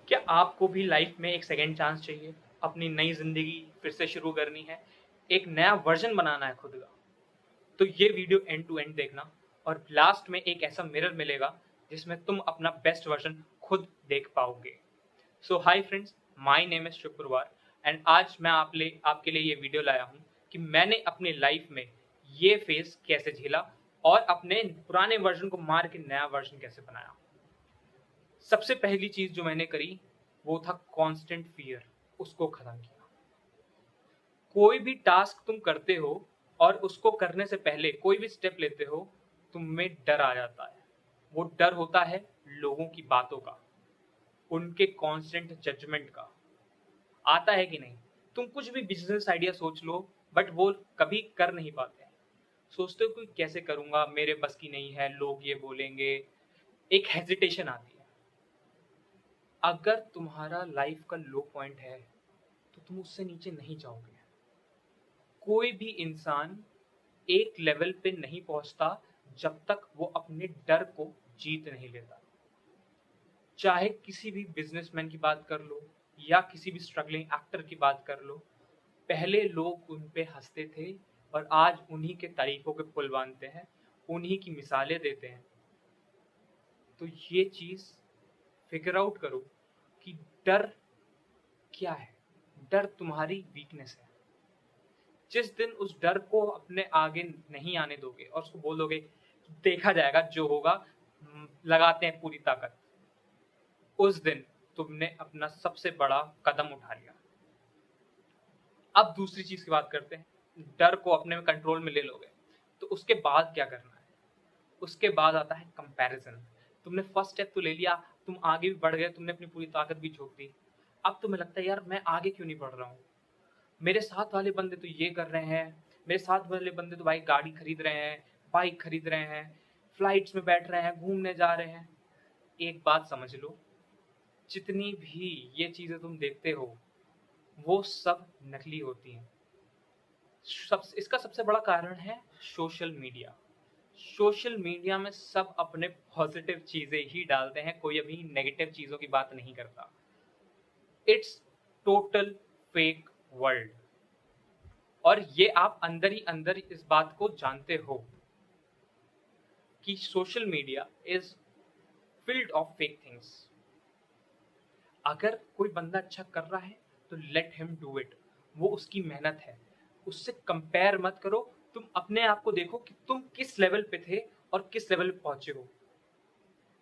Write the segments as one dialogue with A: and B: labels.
A: क्या आपको भी लाइफ में एक सेकंड चांस चाहिए? अपनी नई ज़िंदगी फिर से शुरू करनी है, एक नया वर्ज़न बनाना है खुद का, तो ये वीडियो एंड टू एंड देखना और लास्ट में एक ऐसा मिरर मिलेगा जिसमें तुम अपना बेस्ट वर्ज़न खुद देख पाओगे। So hi friends, my name is Shubh Purwar and आज मैं आपके लिए ये वीडियो लाया हूँ कि मैंने अपनी लाइफ में ये फ़ेज़ कैसे झेला और अपने पुराने वर्ज़न को मार के नया वर्ज़न कैसे बनाया। सबसे पहली चीज़ जो मैंने करी, वो था कांस्टेंट फ़ियर, उसको ख़त्म किया। कोई भी टास्क तुम करते हो और उसको करने से पहले कोई भी स्टेप लेते हो, तुम में डर आ जाता है। वो डर होता है लोगों की बातों का, उनके कांस्टेंट जजमेंट का। आता है कि नहीं? तुम कुछ भी बिज़नेस आइडिया सोच लो, बट वो कभी कर नहीं पाते हैं। सोचते हो कि कैसे करूँगा, मेरे बस की नहीं है, लोग ये बोलेंगे, एक हेजिटेशन आती है। अगर तुम्हारा लाइफ का लो पॉइंट है, तो तुम उससे नीचे नहीं जाओगे। कोई भी इंसान एक लेवल पे नहीं पहुंचता जब तक वो अपने डर को जीत नहीं लेता। चाहे किसी भी बिजनेसमैन की बात कर लो या किसी भी स्ट्रगलिंग एक्टर की बात कर लो, पहले लोग उन पे हंसते थे और आज उन्हीं के तारीफों के पुल बांधते हैं, उन्हीं की मिसालें देते हैं। तो ये चीज़ फिगर आउट करो कि डर क्या है। डर तुम्हारी वीकनेस है। जिस दिन उस डर को अपने आगे नहीं आने दोगे और उसको बोलोगे देखा जाएगा जो होगा, लगाते हैं पूरी ताकत, उस दिन तुमने अपना सबसे बड़ा कदम उठा लिया। अब दूसरी चीज की बात करते हैं। डर को अपने में कंट्रोल में ले लोगे तो उसके बाद क्या करना है? उसके बाद आता है कंपैरिजन। तुमने फर्स्ट स्टेप तो ले लिया, तुम आगे भी बढ़ गए, तुमने अपनी पूरी ताकत भी झोंक दी। अब तुम्हें लगता है यार मैं आगे क्यों नहीं बढ़ रहा हूँ? मेरे साथ वाले बंदे तो ये कर रहे हैं, मेरे साथ वाले बंदे तो भाई गाड़ी खरीद रहे हैं, बाइक खरीद रहे हैं, फ्लाइट्स में बैठ रहे हैं, घूमने जा रहे हैं। एक बात समझ लो, जितनी भी ये चीजें तुम देखते हो वो सब नकली होती हैं। इसका सबसे बड़ा कारण है सोशल मीडिया। सोशल मीडिया में सब अपने पॉजिटिव चीजें ही डालते हैं, कोई अभी नेगेटिव चीजों की बात नहीं करता। It's total fake world. और ये आप अंदर ही अंदर इस बात को जानते हो कि social media is filled of fake things. अगर कोई बंदा अच्छा कर रहा है तो लेट हिम डू इट, वो उसकी मेहनत है। उससे कंपेयर मत करो। तुम अपने आप को देखो कि तुम किस लेवल पे थे और किस लेवल पे पहुंचे हो।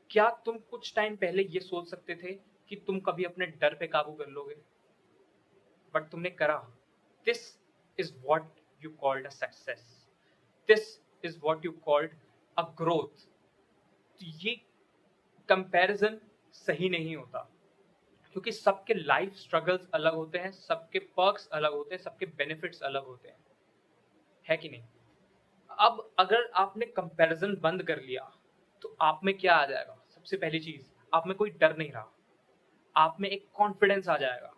A: क्या तुम कुछ टाइम पहले ये सोच सकते थे कि तुम कभी अपने डर पे काबू कर लोगे? बट तुमने करा। This is what you called a success. This is what you called a growth. तो ये कंपैरिजन सही नहीं होता, क्योंकि सबके लाइफ स्ट्रगल्स अलग होते हैं, सबके पर्क्स अलग होते हैं, सबके बेनिफिट्स अलग होते हैं, है कि नहीं? अब अगर आपने कंपैरिजन बंद कर लिया तो आप में क्या आ जाएगा? सबसे पहली चीज, आप में कोई डर नहीं रहा। आप में एक कॉन्फिडेंस आ जाएगा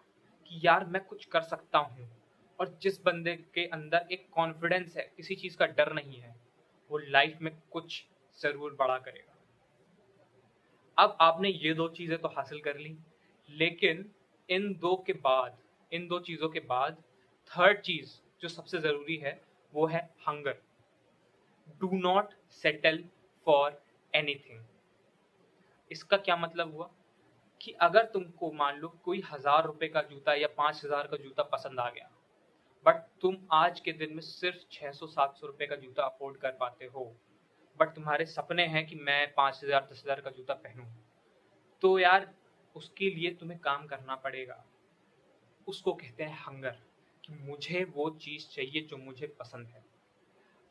A: कि यार मैं कुछ कर सकता हूँ। और जिस बंदे के अंदर एक कॉन्फिडेंस है, किसी चीज का डर नहीं है, वो लाइफ में कुछ जरूर बड़ा करेगा। अब आपने ये दो चीजें तो हासिल कर ली, लेकिन इन दो चीजों के बाद थर्ड चीज जो सबसे जरूरी है, वो है hunger. Do not settle for anything. इसका क्या मतलब हुआ कि अगर तुमको मान लो कोई 1,000 रुपए का जूता या 5,000 का जूता पसंद आ गया, बट तुम आज के दिन में सिर्फ 600-700 रुपए का जूता अफोर्ड कर पाते हो, बट तुम्हारे सपने हैं कि मैं 5,000-10,000 का जूता पहनूं, तो यार उसके लिए तुम्हें काम करना पड़ेगा। उसको कहते हैं हंगर, कि मुझे वो चीज़ चाहिए जो मुझे पसंद है।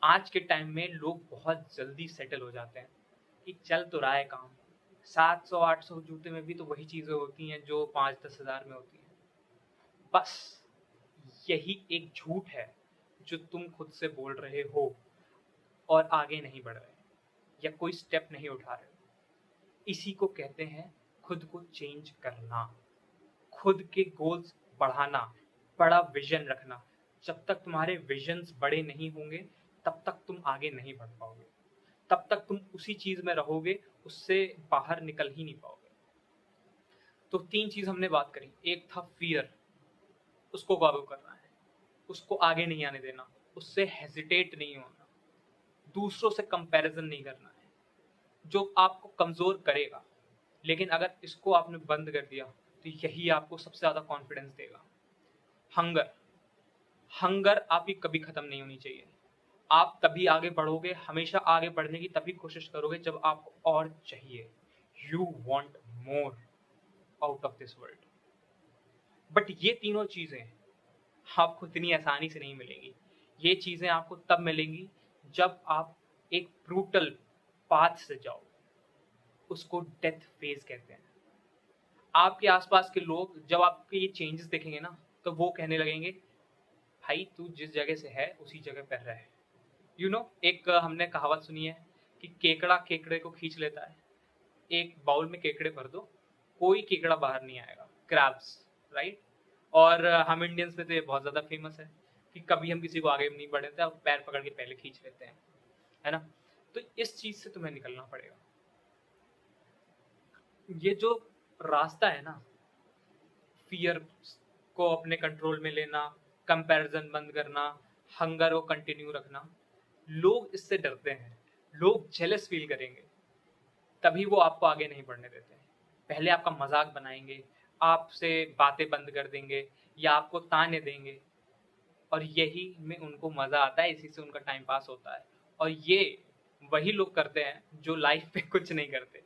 A: आज के टाइम में लोग बहुत जल्दी सेटल हो जाते हैं कि चल तो रहा है काम, 700-800 जूते में भी तो वही चीज़ें होती हैं जो 5-10 हज़ार में होती हैं। बस यही एक झूठ है जो तुम खुद से बोल रहे हो और आगे नहीं बढ़ रहे या कोई स्टेप नहीं उठा रहे हो। इसी को कहते हैं खुद को चेंज करना, खुद के गोल्स बढ़ाना, बड़ा विजन रखना। जब तक तुम्हारे विजन्स बड़े नहीं होंगे, तब तक तुम आगे नहीं बढ़ पाओगे। तब तक तुम उसी चीज में रहोगे, उससे बाहर निकल ही नहीं पाओगे। तो 3 चीज हमने बात करी। एक था फियर, उसको काबू करना है, उसको आगे नहीं आने देना, उससे हेजिटेट नहीं होना, दूसरों से कंपैरिजन नहीं करना है जो आपको कमजोर करेगा। लेकिन अगर इसको आपने बंद कर दिया तो यही आपको सबसे ज्यादा कॉन्फिडेंस देगा। हंगर, हंगर आपकी कभी खत्म नहीं होनी चाहिए। आप तभी आगे बढ़ोगे, हमेशा आगे बढ़ने की तभी कोशिश करोगे जब आपको और चाहिए। You want more out of this world. But ये तीनों चीजें आपको इतनी आसानी से नहीं मिलेंगी। ये चीजें आपको तब मिलेंगी जब आप एक ब्रूटल पाथ से जाओ, उसको डेथ फेज कहते हैं। आपके आसपास के लोग जब आपके ये चेंजेस देखेंगे ना, तो वो कहने लगेंगे भाई तू जिस जगह से है उसी जगह पर रहे। एक हमने कहावत सुनी है कि केकड़ा केकड़े को खींच लेता है। एक बाउल में केकड़े भर दो, कोई केकड़ा बाहर नहीं आएगा, क्रैब्स, राइट। और हम इंडियंस में तो ये बहुत ज्यादा फेमस है कि कभी हम किसी को आगे नहीं बढ़े थे, अब पैर पकड़ के पहले खींच लेते हैं, है ना। तो इस चीज से तुम्हें निकलना पड़ेगा। ये जो रास्ता है ना, फियर को अपने कंट्रोल में लेना, कंपैरिजन बंद करना, हंगर को कंटिन्यू रखना, लोग इससे डरते हैं। लोग जेलस फील करेंगे, तभी वो आपको आगे नहीं बढ़ने देते हैं। पहले आपका मजाक बनाएंगे, आपसे बातें बंद कर देंगे या आपको ताने देंगे, और यही में उनको मजा आता है, इसी से उनका टाइम पास होता है। और ये वही लोग करते हैं जो लाइफ में कुछ नहीं करते।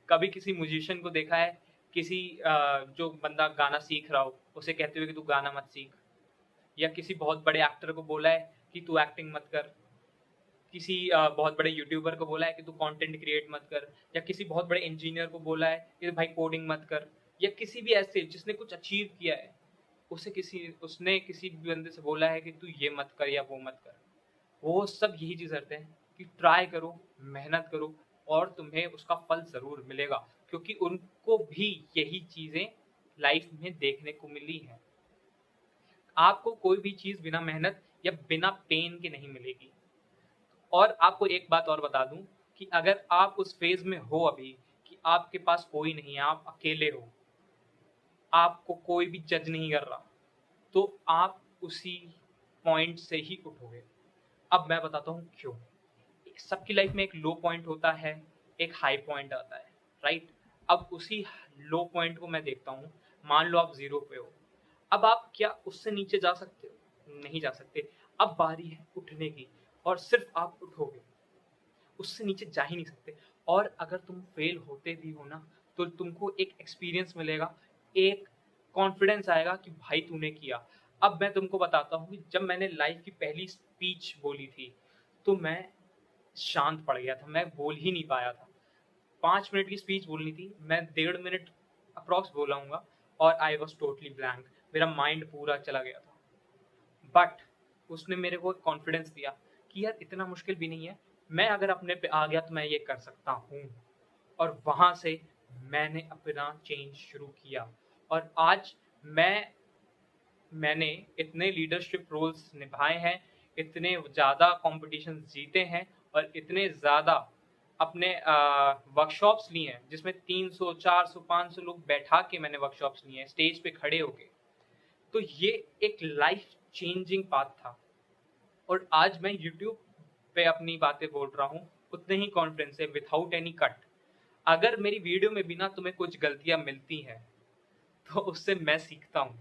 A: कभी किसी म्यूजिशियन को देखा है, किसी जो बंदा गाना सीख रहा हो उसे कहते हुए कि तू गाना मत सीख, या किसी बहुत बड़े एक्टर को बोला है कि तू एक्टिंग मत कर, किसी बहुत बड़े यूट्यूबर को बोला है कि तू कंटेंट क्रिएट मत कर, या किसी बहुत बड़े इंजीनियर को बोला है कि भाई कोडिंग मत कर, या किसी भी ऐसे जिसने कुछ अचीव किया है उसने किसी भी बंदे से बोला है कि तू ये मत कर या वो मत कर। वो सब यही चीज करते हैं कि ट्राई करो, मेहनत करो, और तुम्हें उसका फल जरूर मिलेगा, क्योंकि उनको भी यही चीजें लाइफ में देखने को मिली है। आपको कोई भी चीज बिना मेहनत या बिना पेन के नहीं मिलेगी। और आपको एक बात और बता दूं कि अगर आप उस फेज में हो अभी कि आपके पास कोई नहीं है, आप अकेले हो, आपको कोई भी जज नहीं कर रहा, तो आप उसी पॉइंट से ही उठोगे। अब मैं बताता हूँ क्यों। सबकी लाइफ में एक लो पॉइंट होता है, एक हाई पॉइंट आता है, राइट। अब उसी लो पॉइंट को मैं देखता हूँ। मान लो आप 0 पे हो, अब आप क्या उससे नीचे जा सकते हो? नहीं जा सकते। अब बारी है उठने की, और सिर्फ आप उठोगे, उससे नीचे जा ही नहीं सकते। और अगर तुम फेल होते भी हो ना, तो तुमको एक एक्सपीरियंस मिलेगा, एक कॉन्फिडेंस आएगा कि भाई तूने किया। अब मैं तुमको बताता हूँ कि जब मैंने लाइफ की पहली स्पीच बोली थी, तो मैं शांत पड़ गया था, मैं बोल ही नहीं पाया था। 5 मिनट की स्पीच बोलनी थी, मैं 1.5 मिनट अप्रॉक्स बोलाऊंगा, और आई वॉज टोटली ब्लैंक, मेरा माइंड पूरा चला गया था। बट उसने मेरे को कॉन्फिडेंस दिया कि यार इतना मुश्किल भी नहीं है, मैं अगर अपने पे आ गया तो मैं ये कर सकता हूँ। और वहां से मैंने अपना चेंज शुरू किया, और आज मैंने इतने लीडरशिप रोल्स निभाए हैं, इतने ज़्यादा कॉम्पिटिशन जीते हैं, और इतने ज़्यादा अपने वर्कशॉप्स लिए हैं, जिसमें 300 400 500 लोग बैठा के मैंने वर्कशॉप्स लिए हैं, स्टेज पे खड़े होके। तो ये एक लाइफ चेंजिंग पाथ था, और आज मैं यूट्यूब पे अपनी बातें बोल रहा हूँ उतने ही कॉन्फिडेंस से, विथआउट एनी कट। अगर मेरी वीडियो में भी ना तुम्हें कुछ गलतियां मिलती हैं, तो उससे मैं सीखता हूँ।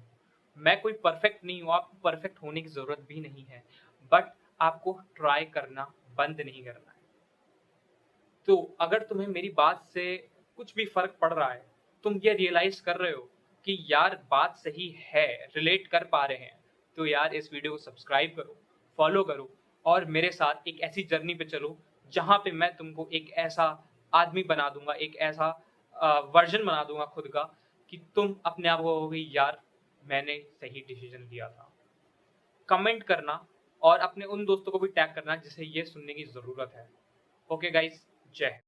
A: मैं कोई परफेक्ट नहीं हूँ, आपको परफेक्ट होने की जरूरत भी नहीं है, बट आपको ट्राई करना बंद नहीं करना है। तो अगर तुम्हें मेरी बात से कुछ भी फर्क पड़ रहा है, तुम ये रियलाइज कर रहे हो कि यार बात सही है, रिलेट कर पा रहे हैं, तो यार इस वीडियो को सब्सक्राइब करो, फॉलो करो, और मेरे साथ एक ऐसी जर्नी पे चलो जहाँ पे मैं तुमको एक ऐसा आदमी बना दूंगा, एक ऐसा वर्जन बना दूंगा खुद का, कि तुम अपने आप को कहोगे यार मैंने सही डिसीजन लिया था। कमेंट करना, और अपने उन दोस्तों को भी टैग करना जिसे ये सुनने की जरूरत है। ओके गाइस, जय हिंद।